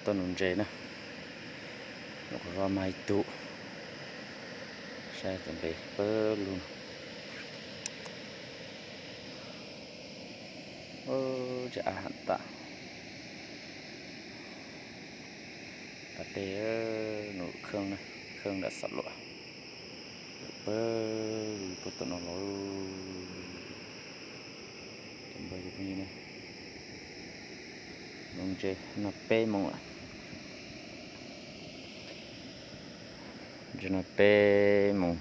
ต้นunjeนะแล้วก็ไม้ตุใช้กันไปเปิดลุนจะอาหารตะตะเตอหนูเครื่องนะเครื่องดัดสับหลวเปิดต้นนอต้นใบแบบนี้นะunje na pe mong je na pe mong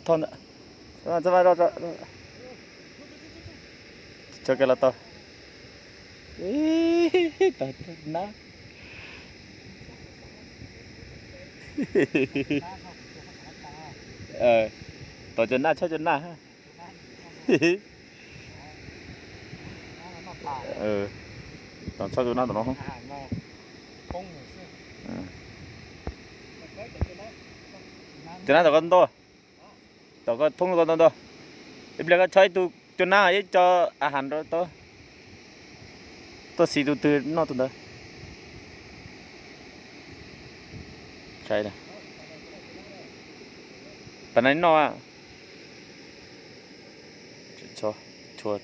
thon ạ ra ra ra cho cái là to ta na to chân na cho chân na ha tao sao cho nó tao nó không cho nó tao con to tao có thông con to bây giờ chơi tu cho nó ấy cho ăn rồi to xí tu từ nó tu đó chơi này tao nói nó à cho chua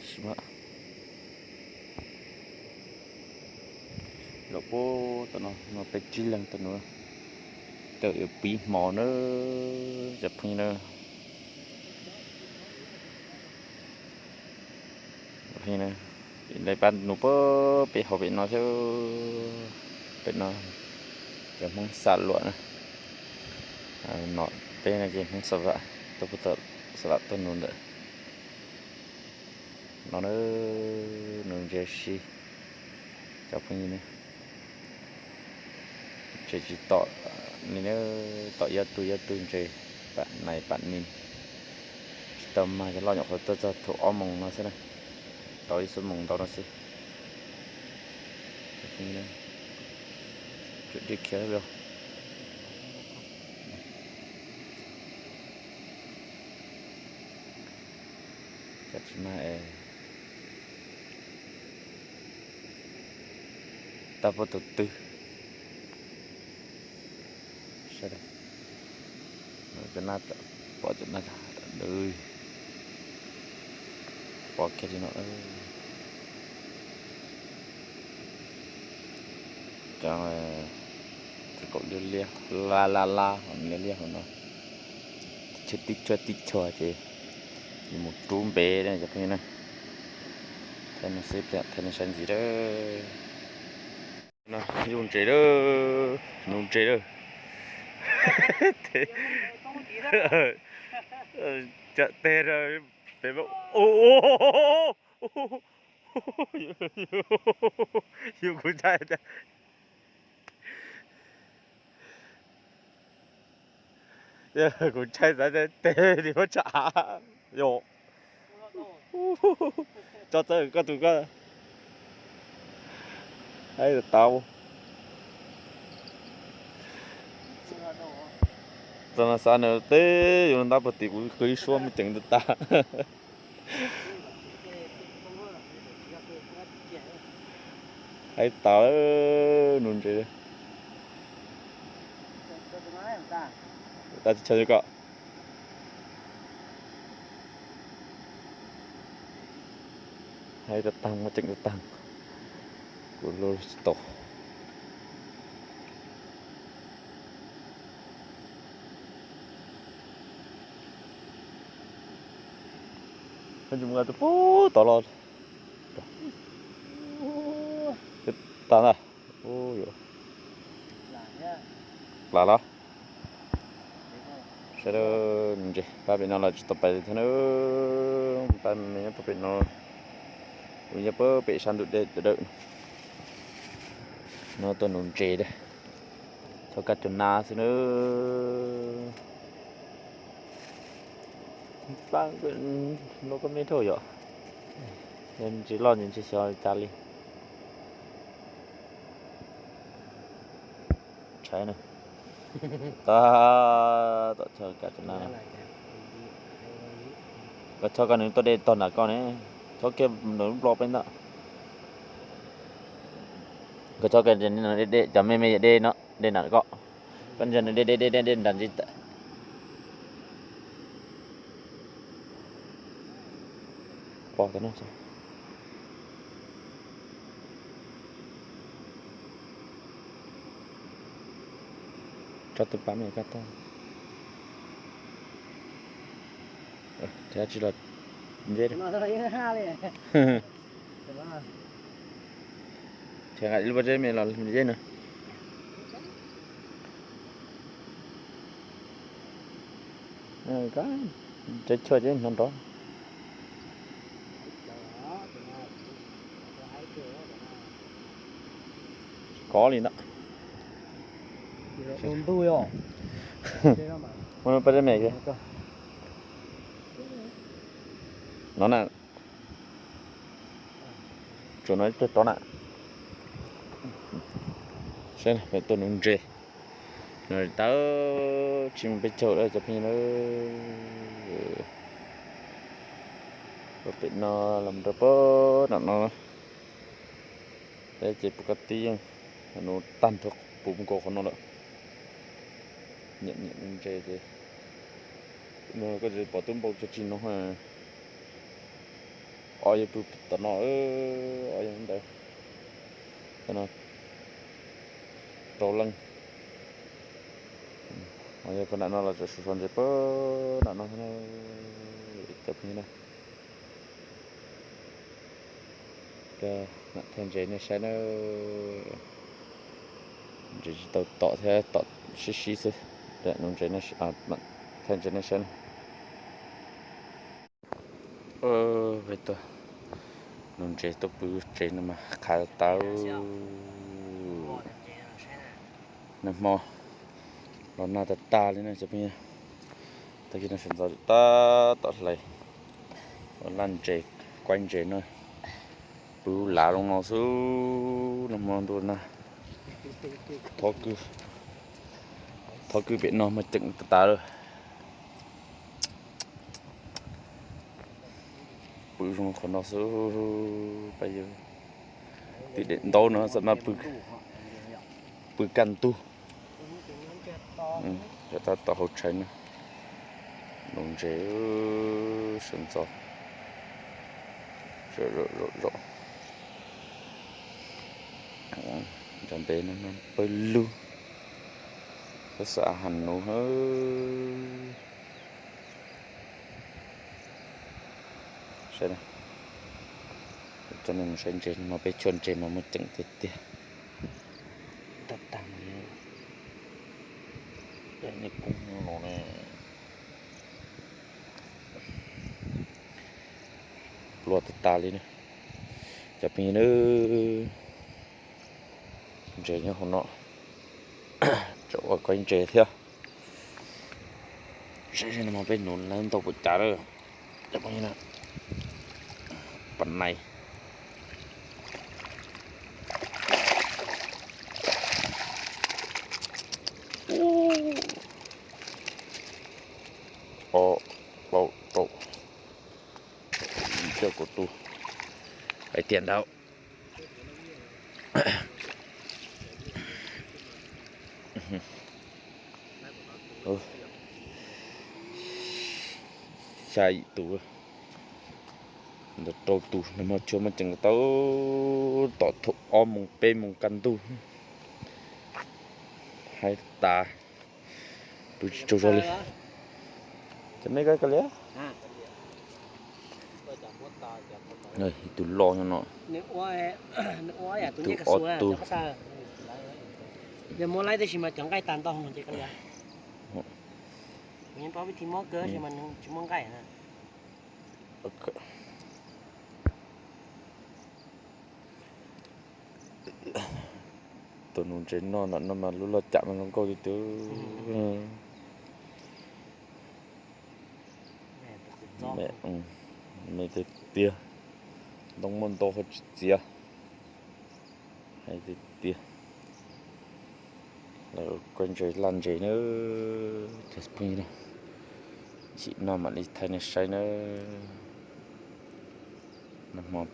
lộc bố tao nó phải chi lần tao nữa tự bị mỏ nữa dập như nữa như này lấy bàn nụ bơ bị họ bị nó theo bị nóจะมองสารล้วนnóเป็นอะไรจะมองสระตัวพุทธสระต้นนู้นเลยnó nung jersey cho phun này chỉ tọ này tọ ya tu chơi bạn này bạn mình tầm mà cái lo nhọc tôi cho thủ ôm mông nó sẽ này tọ đi xuống mông tao nó sẽ chuyện đi kia rồi chắc là ta vô tự tư sao đây cho nó bỏ cho nó đời bỏ cái gì nó cho cái cậu lia la lia của nó chết tít cho chị một trúm bé này cho như này thế nó xếp lại thế nó xanh gì đó nó dùng chế đó chợ tê rồi bé bảo yêu của trai của trai ra tê thì có trả yo cho tới có tụi có hay là tao cho nó sao nữa té dùng ta bật tivi cưới xuống mới chỉnh được ta hay tao nôn chơi ta chơi cái hay là tăng mà chỉnh được tăng của Loristo kan cuma tu tolol tanah yo lala saya nje pa bên nào là tập bài thế nữa pa mình pa bên nào punya pa pe sandut de nó tuần nung chè đây cho cắt cho na xí nữa bang bên nó có mấy thôi rồi nên chỉ lo những chiếc xe ta đi trái này ta cho cắt cho na và cho con này tôi đây toàn là con ấy cho cái nó lo bên đó cái cho cái nó để cho mấy để nó để nó có bên chân để đàn gì bỏ cái nó cho tôi bám này cắt thôi thế chỉ là dễ đấy chẳng hạn lúc đấy mình là dễ nữa cái chơi chơi chứ không đó có liền đó mà bây giờ mẹ kìa nó nè chỗ nói cho đó nè xem phải tôi nung dê rồi tớ chim bị chỗ đây chụp hình nó bị nó làm đỡ bớt nó đây chỉ có tí nó tan thuộc bụng cổ của nó nữa nhận dê thì nó có gì bỏ túi bông cho chim nó ha oi bự tao nó oi đây nó trâu lăng oi phần nó là sẽ sản xuất bớt nó chụp như này cái thêm dây này sẽ nó chỉ tọt theo tọt xí thôi để nó dây này thêm dây này sẽ vậy thôi nó dây tôi bự dây nó mà khai tao nó mò nó nãy ta lên này chụp như ta kia nó sản xuất ta tọt lại nó lăn dây quanh dây nó bự lá lông nó xuống nó mò luôn nè thôi cứ biết nó mà chừng ta rồi bự trong con nó số bây giờ thì đến đâu nó sẽ mà bự căn tu cho ta tạo hậu tránh đồng chế sân gió rồi chẳng bé nó bơi lưu nó sợ hẳn nó hơi xem này cho nên nó xem trên mà bé chôn trên mà một chừng tiệt tắt tạm đi đây này cũng nó này lùa ta lên này chụp hình nữa chế như hôm nọ chỗ ở quanh chế theo sẽ mà bên nón lên tàu bự chả rồi chụp như nào phần này bộ chơi của tôi phải tiền đâu sai tụ được trâu tụ mà cho mà chẳng tao tọt thuộc om mông pe mông căn tu hai ta tụ trâu rồi cho mấy cái lẽ này tụ lo cho nó tụ giờ mua lấy thì chỉ mà chẳng cái tàn to không chỉ cái lẽ nhưng có thì mua cơ thì mình chỉ mua cái nè tụi nó trên nó mà lúc là chạm nó có gì chứ mẹ mẹ thì tia đông môn to hơn chia hay thì tia là quanh trời lăn trời nữa thật phi này chị nào mà đi thay này sai nữa nó mòn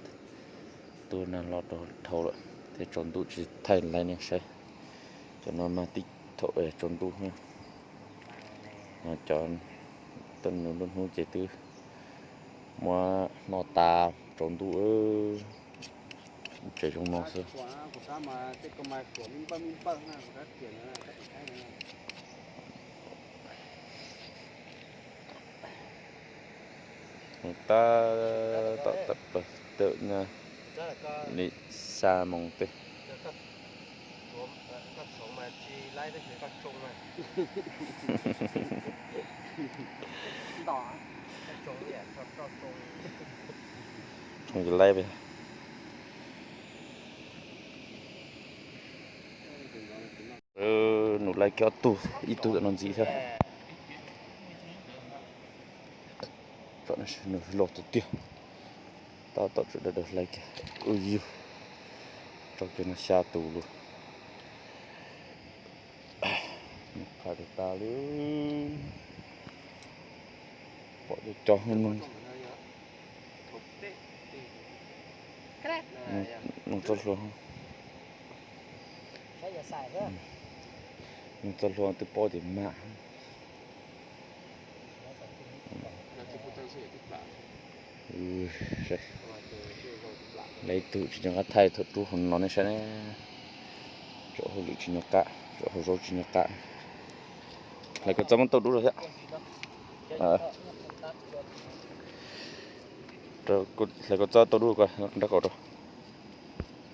tôi là lọt đồ thầu rồi thì trốn tụ chỉ thay lại nè xe cho nó mà tích thổ để trốn tụ nha mà chọn tân luôn luôn chế tư mà nó ta trốn tụ chế trong nó thôi người ta tập tự nha đi xa mong tê không có lấy về nụ lấy kéo tù ít tù nó gì thôi chọn nó lọt tiêu tao tạo cho được lấy cái ui cho cái nó xa tù luôn phải được ta luôn bỏ được cho hơn nó cho luôn nó cho luôn từ bỏ để mà lấy tụ chỉ nhắc thay thật tu hồn nó này sẽ chỗ hồi lụy chỉ nhắc cả chỗ hồi rồi chỉ nhắc cả lại có trong tàu đủ rồi ạ rồi lại có cho tàu đủ rồi nó đã có rồi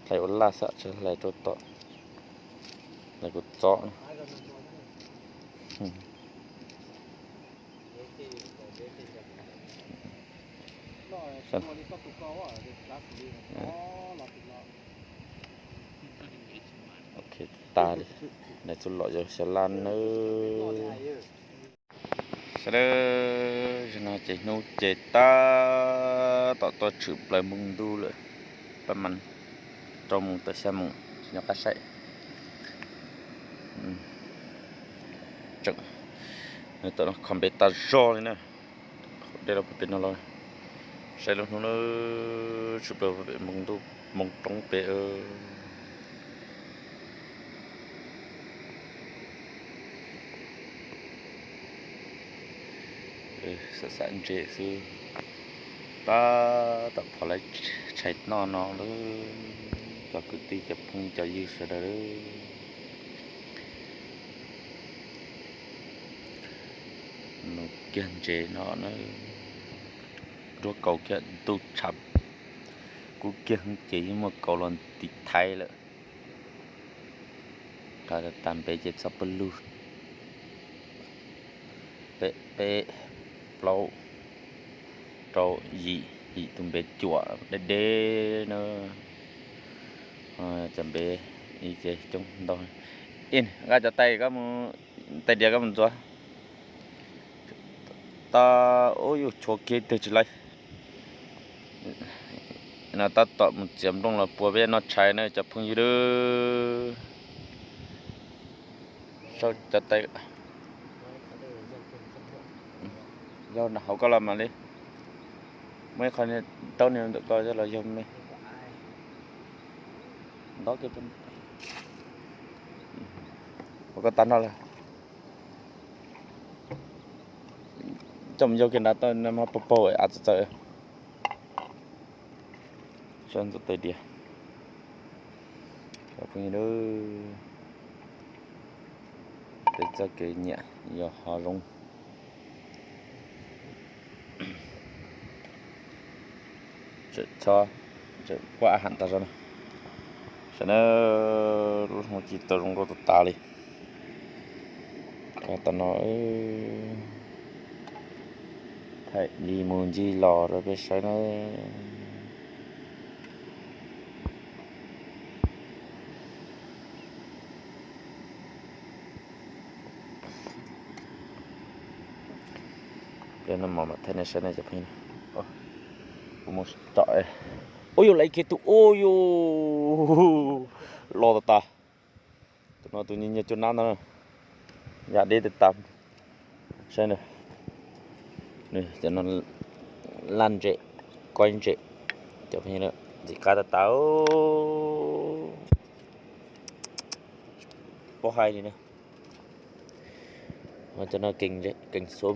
lại ổn là sợ cho lại cho tọ lại có cho ok ta đi để tôi loại rồi sẽ lan nữa sẽ đây nó chạy nô chạy ta tạo to chụp lại mông đu lại bấm mình trong mông tới xe mông nó cắt sậy chừng này tụi nó không biết ta rõ này nè đây là bên nó rồi sẽ lúc nó chụp lại mông đu mông trong bể sẽ sẵn chế sư ta tập phải lấy chạy nó nữa cho cứ tí chụp không cho dư sẽ đó nó kiên chế nó rồi cầu kia tu chập cú kiên chế mà cầu lần tịt thay lại cả tạm bể chết sắp luôn bể lâu rồi gì tụi bé chùa đê nữa chấm bé đi chơi trong đó in ra cho tay các mu tay dia các mu chùa ta ôi chùa kia từ chỉ lại nó ta tọt một chấm trong là bùa bé nó chạy nữa chụp phun gì đó sao cho tay do nào họ có làm mà đi mấy con này tao này được coi rất là dùng này đó cái bên có tán đó là trong vô cái đó tao nó popo ấy ăn sợ chân tụi đi và cái đó để cho cái nhẹ giờ họ rung cho qua hẳn ta rồi cho nó một chỉ tao rung rồi ta đi và ta nói thầy đi muốn gì lò rồi bây giờ nó cái nó mò mặt thế này sẽ này chụp hình một trọi ôi yo lấy cái tụ ôi yo lo ta tụi nó tụi nhìn cho nó nữa dạ đi từ tầm xem này cho nó lan trệ quanh trệ เดี๋ยวพี่เนอะจิกาตะเตาบ่ให้นี่นะมันจะน่าเก่งจ้ะเก่งส้ม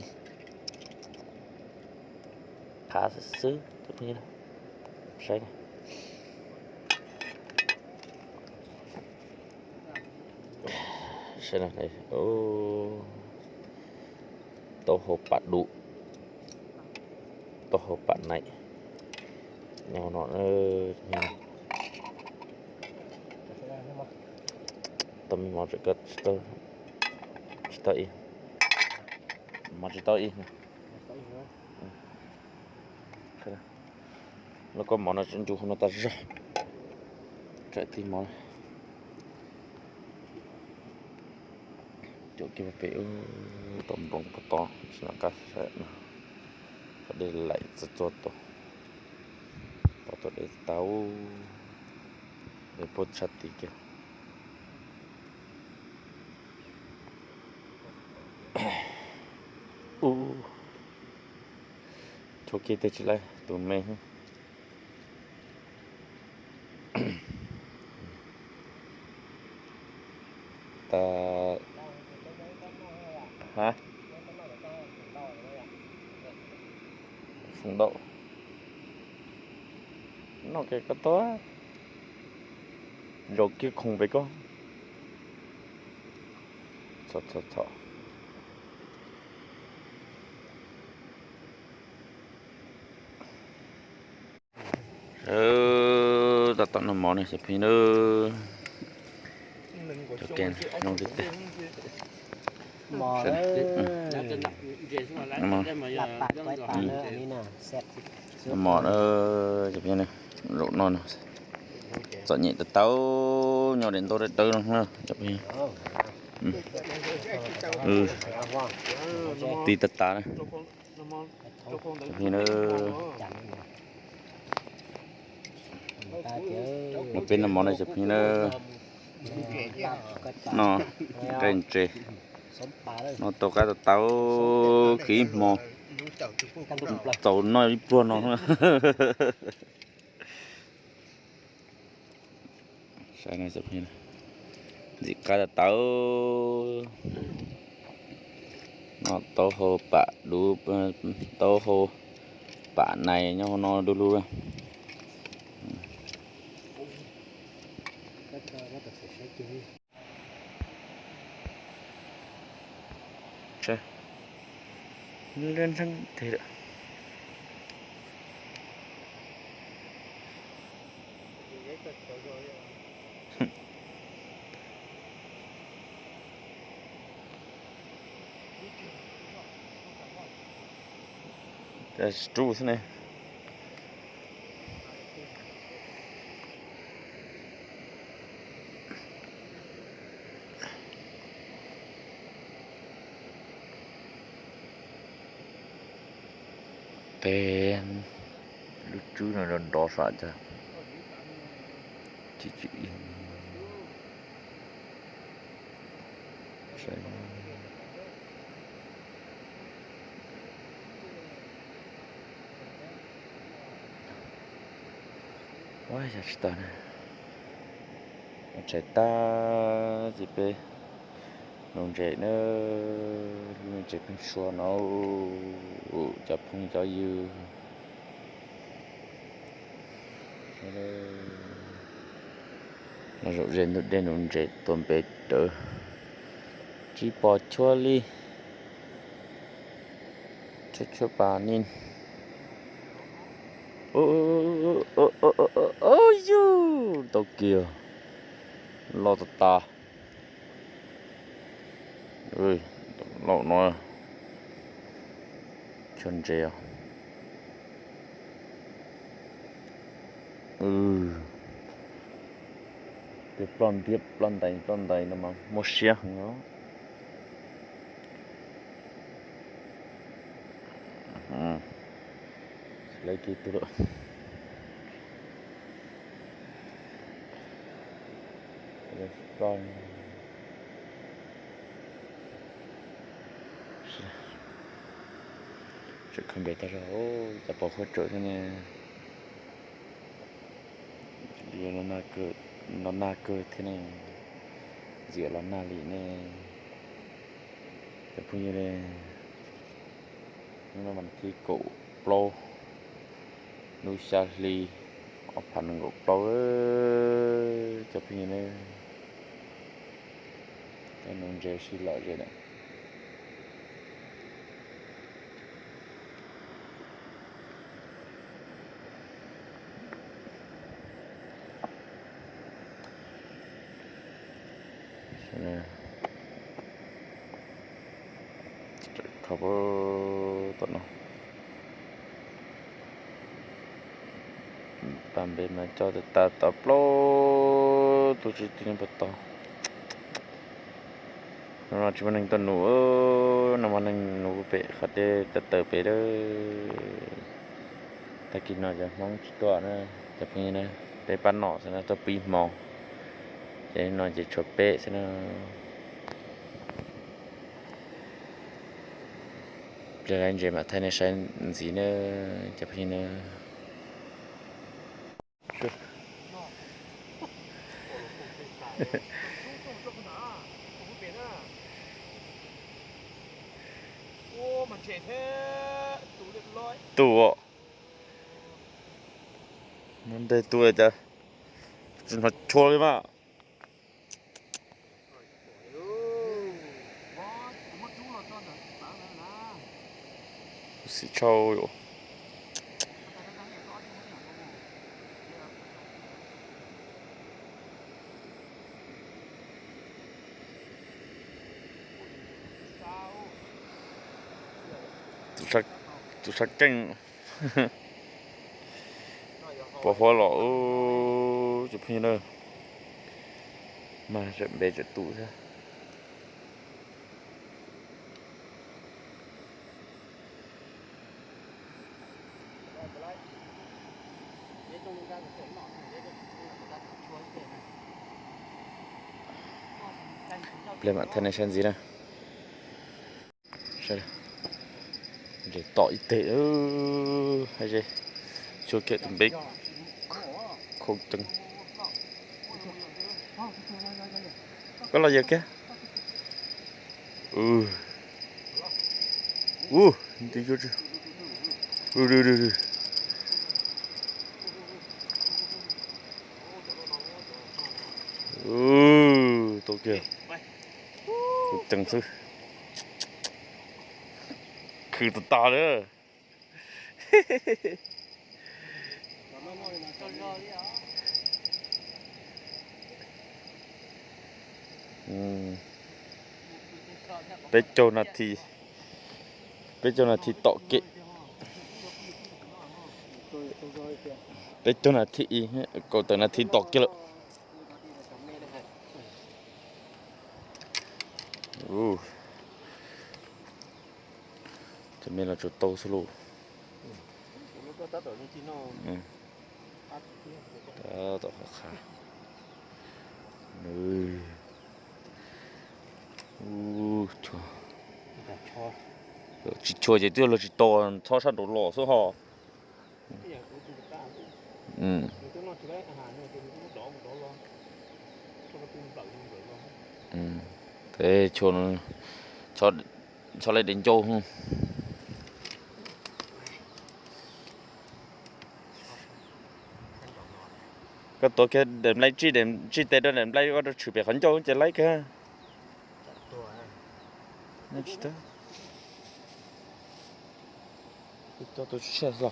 ขาซื้อเดี๋ยวพี่นะใช่นะใช่นะđâyโอ้โตโหปัดดุโตโหปัดไหนnhau nọ tâm màu sẽ cất stay mà chỉ tới nó có món nào chân chú nó ta ra chạy tìm món chỗ kia phải tầm bông to nó cá sẽ có để lại rất tốt to để tahu repot sati ke choki te chilai tu me ta hả phun đậu nó cái to rồi kia không phải có sợ ta tận nó món này sẽ phải nữa cho kèn nông thịt tê mò mỏ nó chụp như này rộ non sợ nhẹ từ táo nhỏ đến tôi tới nó ha chụp như tí tật tá này chụp như nó một bên là món này chụp như nó trên trề nó tàu cá tàu khí mò tàu nói đi buồn nó sai này sắp hin gì cá tàu nó tàu hồ bạ đủ tàu hồ bạ này nhau nó đu đu chơi lên sang thế đó that's true này tên lucu nó đỏ saja cici wah cerita cerita jipe nông trẻ nó nông trẻ cũng xua nó chập không cho dư nó rộ rền được đến nông trẻ tôm bể đỡ chỉ bỏ chua li cho bà nín ôi dư tao kìa lo ta ơi lọ nó chân treo tiếp plon tay nó mà một xe nó lấy cái tụi plon chuyện không biết ta rồi chả bỏ khóa trở thế này อยู่นนาเกิดที่นี่เสียแล้วนาลีแน่แต่พวกนี้เลยมันที่กูโปรนูชาลีออกพันกูโปรจะพวกนี้เลยแต่น้องเจอสิหล่อเลยนะcover tốt nó làm bên mà cho ta tập lo tôi chỉ tin bắt to nó chỉ mình tuần nụ nó mình nụ bể khát để tập bể đó ta kinh nói cho mongตัวนะจะเป็นยังไงได้ปั้นหน่อซะนะตัวปีหมอจะนอนจะชดเป๊ะซะนะจะกันเจมาไทยในชั้นสีเนอจะเป็นยังไงโอ้มันเฉยแท้ตูเรียบร้อยตัวมันได้ตัวจะมาโชว์เลยมั้ยสิโชว์อยู่ตัวชักเก่งพอพอหรอจะพี่เนอะมาจะเบจะตู้ซะเลยมาทนายชันสินะใช่เดี๋ยวต่ออีเตะให้เจช่วยเก็บตึงบิ๊กคงตึงก็เราเยอะแค่ดีจุดดูตัวเกี่ยวตึงซื้อคือตัวตาเลยเป็นเจ้าหน้าที่ต่อเกะเป็นเจ้าหน้าที่ก็เจ้าหน้าที่ต่อเกะแล้วจะมีเราจุดโตสรุปต่อขาชัวchỉ chua chỉ tiêu là chỉ to cho sẵn đồ lỏ số họ thế cho lại đến châu không cái tổ kia đệm lấy chi tê đó đệm lấy có được chụp về khẩn châu chỉ lấy cái nó chỉ đó cho tôi chết rồi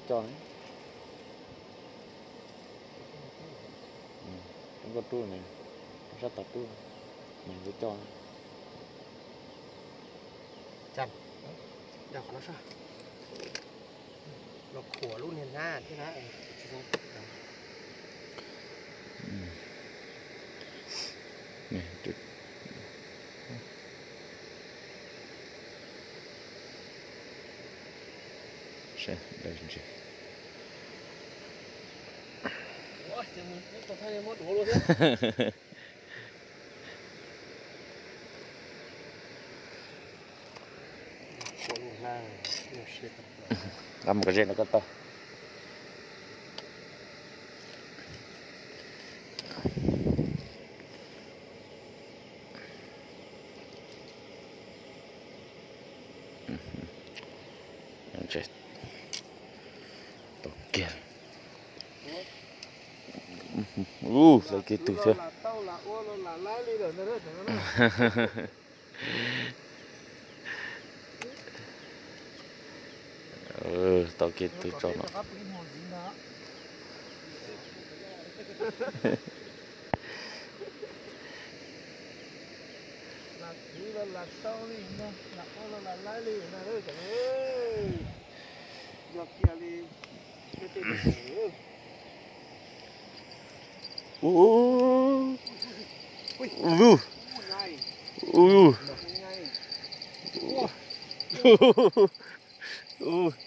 cho đấy không có tu này rất tập tu mình cứ cho chăm đọc nó sao đọc khổ luôn hiện ra thế nào này được sẽ đây gì จะมีตัวไทยมดหัวโลเด้คนล่างเนี่ยเช็ด Kamu kerjain aku tau. Just togel. Lagi tu je. Tao gitu cono.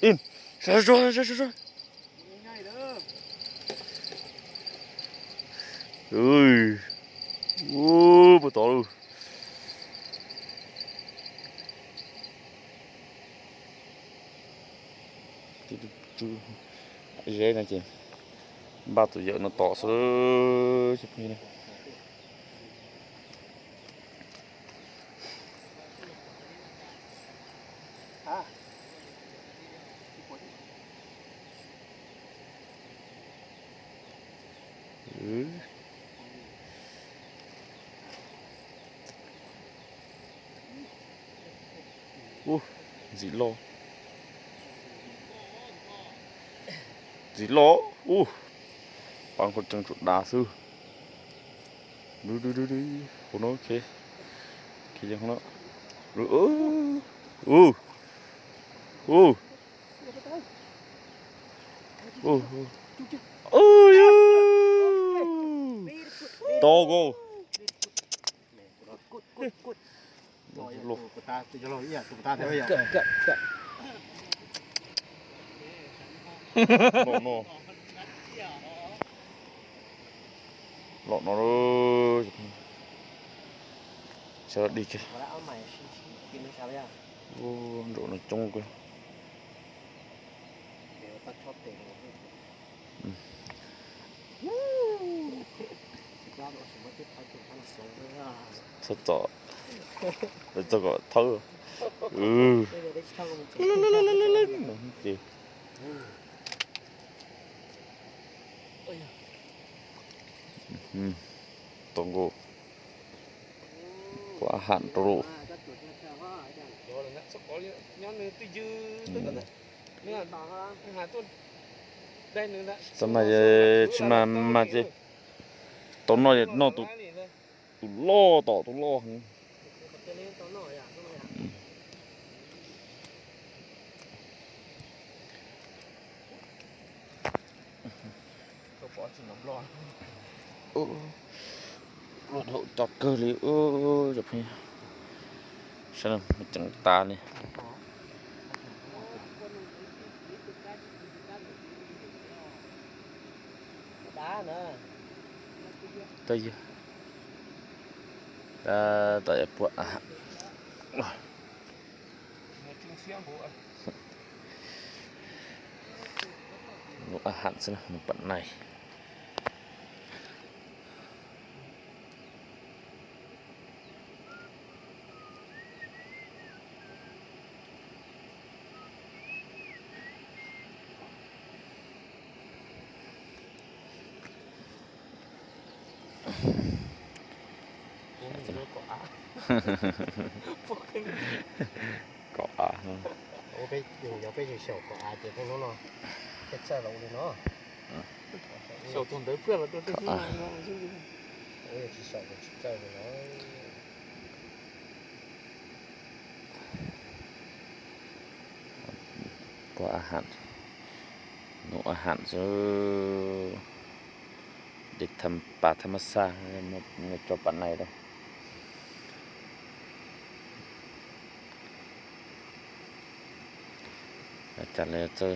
In. Sao. Ui. Betul. Dễ nè chị. Ba tụi vợ nó tỏ sơ chụp như này. Dĩ lô. Bằng con chân chuột đá sư. Không nó ok. Khi chẳng không nó. To go. No. Lọt nó rồi. Chờ đi kìa. Độ nó trông kìa. Thật rõ. Để cho gọi thơ. Gì? Tunggu. Quả hạn trụ. Sama je cuma macam tono je no tu lo to tu lo. Lột chọt cơ đi chụp hình sao nào chẳng ta này tới giờ ta tại buat nó hạn xem một bản này có Ô bây giờ bây giờ sầu có ai thì không nó cái sao đâu nó sầu tuần tới phượt là tôi thấy nó ôi chỉ sầu chỉ sầu nó cóอาหารจะเด็กทำป่าธรรมชาติในจบปันไหนเลยอาจารย์เลยจะ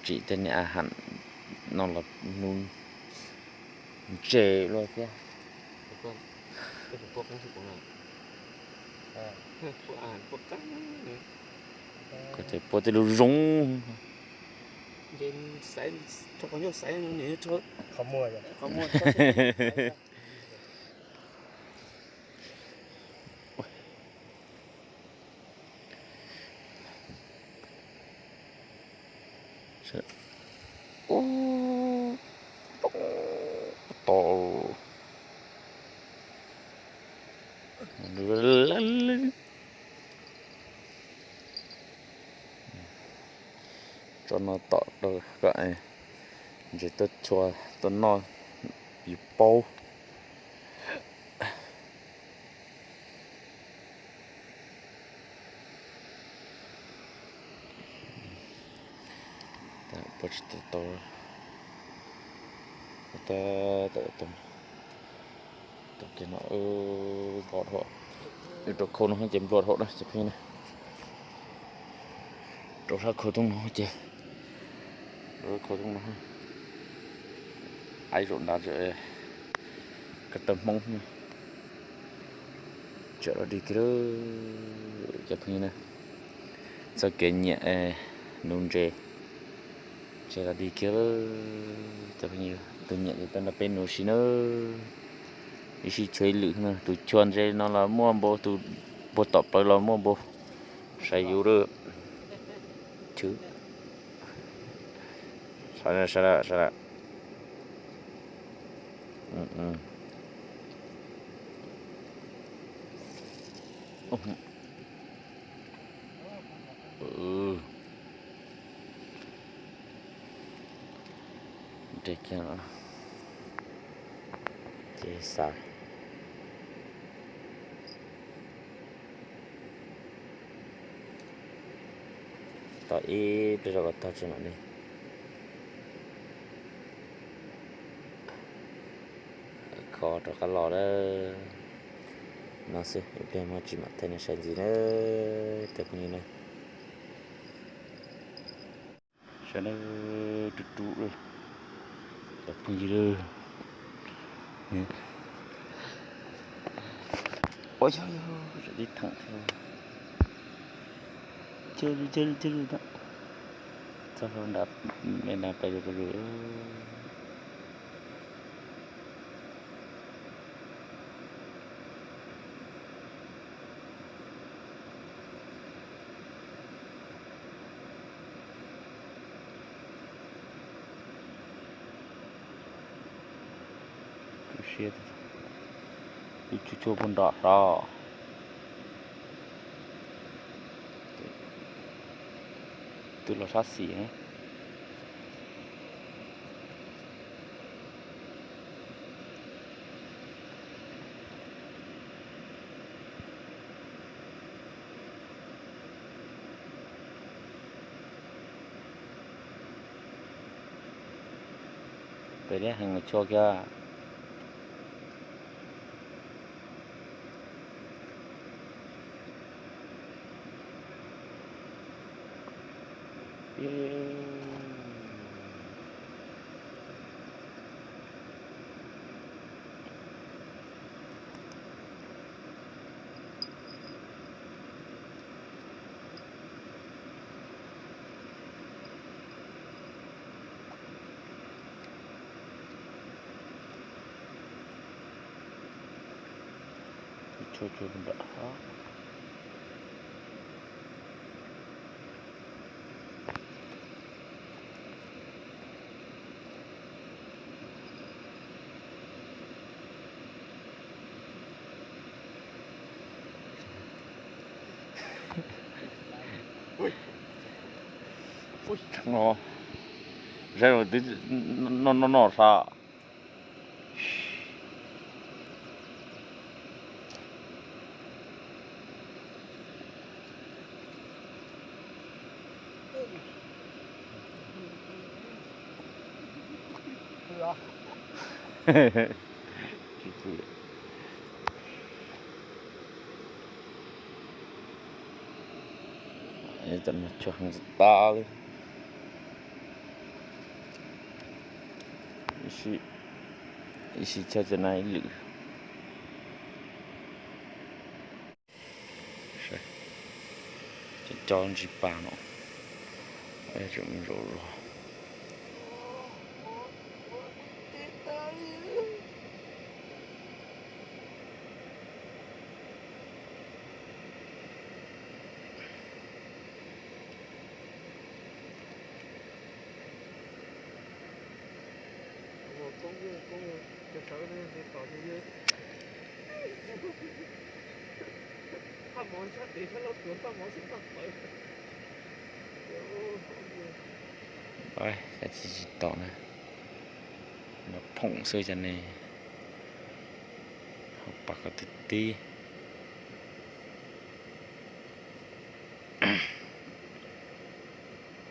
จีเต็นอาหารนอนหลับนุ่น เจเลยเสีย เพื่อนก็ถึงพวกนั้นถูกของเราพวกอ่านพวกตั้ง ก็จะปวดจะรุง เย็นใส่ทุกคนยกใส่นี่ทุกขโมยขโมย โอ้โตจนnó tọt rồi vậy chỉ tôi chua tôi nó bị bâu почти то это nó bọt họ được khôn nó chém bọt họ đó chụp hình này đồ ra khổ tung nó chè khổ tung nó ai rộn đá rồi cái tấm mông chợ đi kia chụp hình này sao cái nhẹ nung chè chợ đi kia chụp hình từ nhẹ thì tên là bên nó xí nữa đi chơi lử nữa tụi chuan dây nó là mua bố tụi bố tậpไปlà mua bố sai yêu rồi chứ sao để cho nó chế sao tao ý bây giờ có tao cho nó đi khó cho cái lò đó nó sẽ bên mà chỉ mặc thế này sẽ gì nữa tập như này sẽ nó tụt rồi tập như rồi ôi trời ơi đi thẳng theo chơi đó sao không đạp nên đạpไปrồi shit itu pun dak ra tu lo sasi ehไปได้hàng cho kia cho benda nó ra rồi nó sao ini tận cho hàng ta đi ici cho này lử cho chỉ ba nó ai chúng mình rồi公园就找那些搞这些发毛车底下老多发毛是发毛rồi sẽ chỉ tỏ này nó phồng sơi chân này học bạc ở tí tí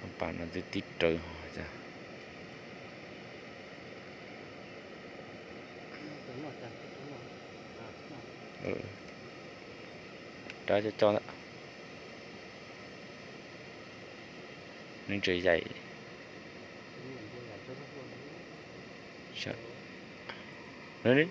học bạc nó tí tí trời ra đó cho đó nên trời dậy nữa đi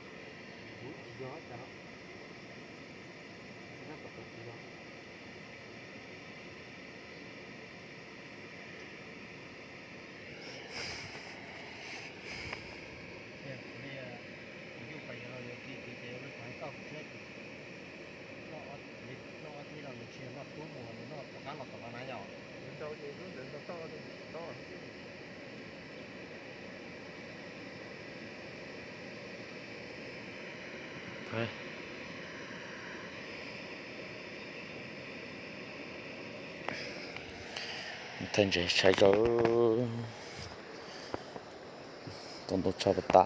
thôi thành chế chạy cho toàn đồ cho vật tạ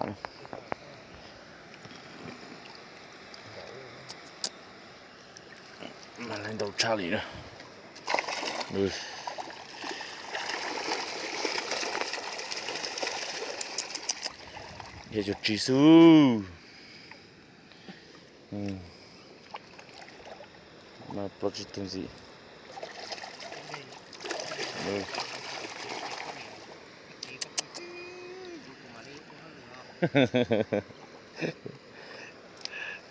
mà lên đầu cha lì nữa ui giờ cho chi su mà project tung gì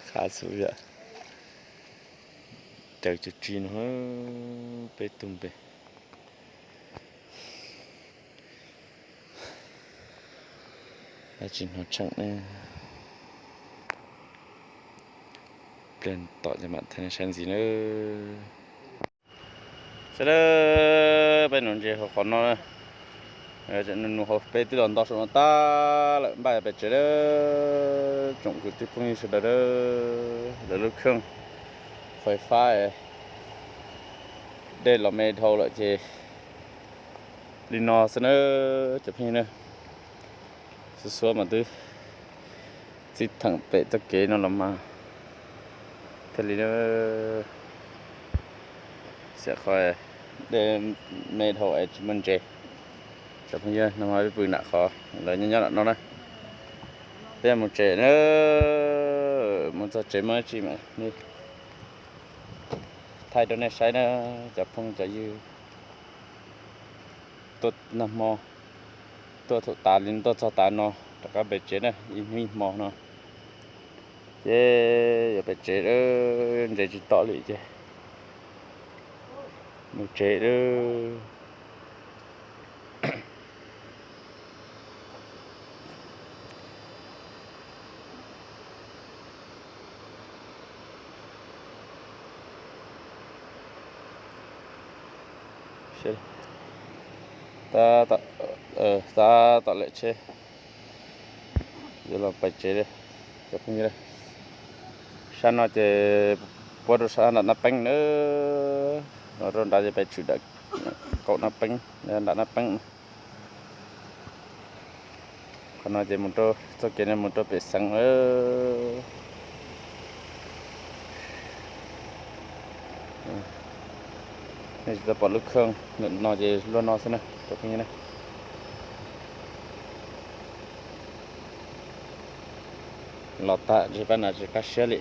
khá xấu vậy chờ cho chi nó bê tung bê là chỉ nó chẳng nè lên tỏ cho bạn thân sang gì nữa sẽ đó bên nó gì họ còn nó rồi nó họ bé từ đó số nó ta lại bài bé chơi đó trồng cái tiếp phong sự đó đó lúc không phải phai đây là mẹ thâu lại chơi đi nó sẽ nó chụp hình nữa xóa mà từ chỉ thằng bé tất kế nó làm mà thế thì nó sẽ khỏi để mẹ thâu ấy mình chơi chụp hình nhá nó nói bự nặng khó lấy nhớ là nó này bây giờ một trẻ nữa một giờ trẻ mới chỉ mà đi thay đồ này sai nó chụp phong chạy như tốt nằm mò tôi thuộc tà lên tôi cho tà nó các bé trẻ này im mò nó thế bé trẻ đó để chỉ tỏ lì chứ một trẻ đó ta tạo lại chế giờ là phải chế đây chụp như đây sáng nó thì bắt đầu sáng là nắp bánh nữa rồi đã phải chủ động cậu nắp bánh đã nắp bánh còn nó thì một tô cho kia này một tô bị sáng nữa nàyจะปลดลูกเครื่องนอนจะล้วนนอนซะนะตรงนี้นะหลอดตาจะเป็นอะไรก็เชื่อเลย